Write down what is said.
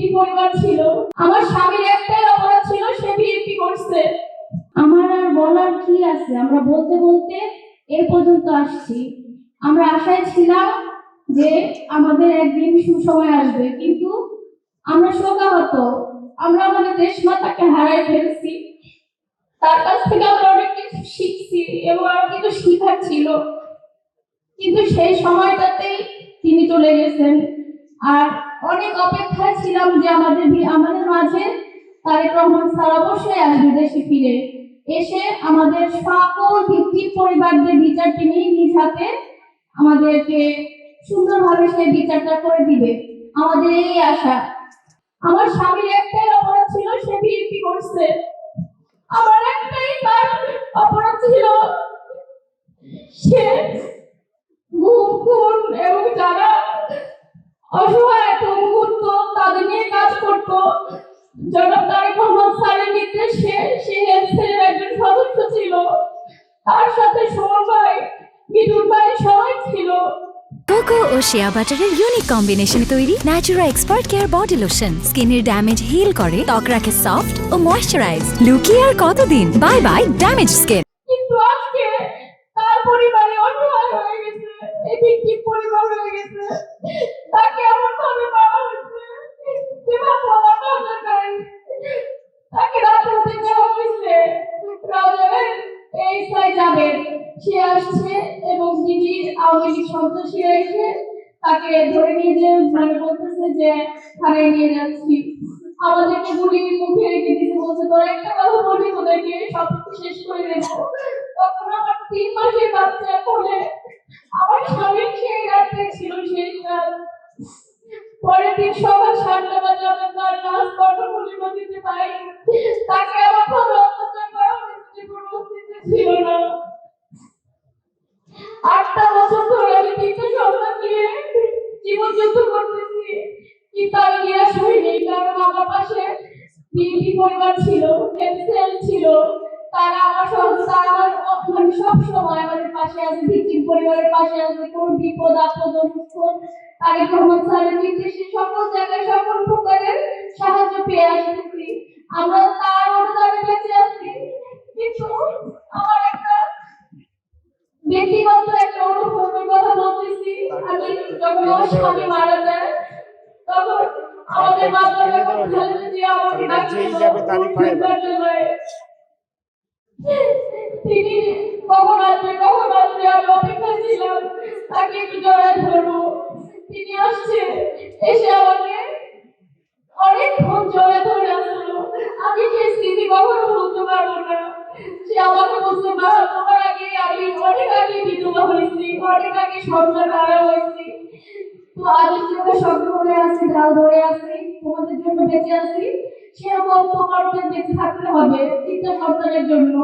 BNP পরিবার ছিল। আমার স্বামীর একটাই অপরাধ ছিল, সে বিএনপি করছে। আমার আর বলার কি আছে, আমরা বলতে বলতে এ পর্যন্ত আসছি। আমরা আশায় ছিলাম যে আমাদের একদিন সুসময় আসবে, কিন্তু আমরা শোকাহত। আমরা আমাদের দেশমাতাকে হারাই ফেলছি। তার কাছ থেকে আমরা অনেক কিছু শিখছি এবং আরো কিছু শিখার ছিল, কিন্তু সেই সময়টাতেই তিনি চলে গেছেন। আর অনেক অপেক্ষায় ছিলাম যে আমাদের মাঝে তারেক রহমান স্যার অবশ্যই আসবে দেশে ফিরে, এসে আমাদের সকল ভিত্তিক পরিবারদের বিচার তিনি নিজ হাতে আমাদেরকে সুন্দরভাবে সেই বিচারটা করে দিবে, আমাদের এই আশা। আমার স্বামীর একটাই অপরাধ ছিল, সে বিএনপি করছে। আমার একটাই তার অপরাধ ছিল, সে খুন এবং যারা অসহায় মুহূর্ত তাদের নিয়ে কাজ করতো। জনাব তারেক রহমান স্যারের নির্দেশে সে হেলথের একজন সদস্য ছিল, তার সাথে সুমন ভাই, মিঠুন ভাই সবাই ছিল। কোকো ও শিয়া বাটারের ইউনিক কম্বিনেশনে তৈরি Natura expert care body lotion স্কিনের ড্যামেজ হিল করে, ত্বক রাখে সফট ও ময়েশ্চারাইজ। লুকিয়ে আর কতদিন, বাই বাই ড্যামেজ স্কিন। কিন্তু আজকে তার পরিবারে অসহায় হয়ে গেছে, এই ভিকটিম পরিবার হয়ে গেছে। তাকে এমন ভাবে মারা হয়েছে যেভাবে বলাটা যায়। তাকে রাতে উঠে দেওয়া হয়েছে। রাজের এই সাই যাবে, সে আসছে এবং যিনি আওয়ামী লীগ সন্ত্রাসীরা এসে তাকে ধরে নিয়ে যে বলতেছে যে থানায় নিয়ে যাচ্ছি। আমাদেরকে গুলি মুখে রেখে দিতে বলছে, তোরা একটা কথা বলি তোদেরকে সব শেষ করে দেবো। তখন আমার 3 মাসের বাচ্চা কোলে, আমার স্বামী সেই রাতে ছিল শেষ রাত। পরের দিন সকাল 7টা বাজে আমরা তার লাশ কর্মগুলি নদীতে পাই। তাকে আমার ভালো অত্যাচার করা হয়েছে, কোনো অস্তিত্ব ছিল না। 8টা বছর ধরে আমি 3টে সন্তান নিয়ে জীবন যুদ্ধ করতেছি, কিন্তু আমি নিরাশ হইনি, কারণ আমার পাশে বিএনপি পরিবার ছিল, এমসেল ছিল। তারা আমার মানে সব সময় আমাদের পাশে আছে, ভিকটিম পরিবারের পাশে আছে। কোন বিপদ আপদ অসুস্থ তারেক রহমান স্যারের নির্দেশে সকল জায়গায় সকল প্রকারের সাহায্য পেয়ে আসতেছি। আমরা তার অনুদানে বেঁচে আছি। কিন্তু আমার একটা ব্যক্তিগত একটা অনুভবের কথা বলতেছি। আমি যখন আমার স্বামী মারা যায়, তখন আমাদের বাবা যখন খালেদা জিয়া আমাকে তিনি কখন আসবে আমি অপেক্ষা ছিলাম, তাকে একটু জড়ায় ধরবো। তিনি আসছে, এসে আমাকে অনেকক্ষণ জড়ায় ধরে আসলো। আমি সেই স্মৃতি কখনো ভুলতে পারবো না। সে আমাকে বলছে, মা তোমার আগে আমি অনেক আগে বিধবা হয়েছি, অনেক আগে সন্তান হারা হয়েছি, তো আজ চোখে শক্ত হয়ে আছি, ঢাল ধরে আছি, তোমাদের জন্য বেঁচে আছি। সেরকম তোমার বেঁচে থাকতে হবে 3টা সন্তানের জন্য।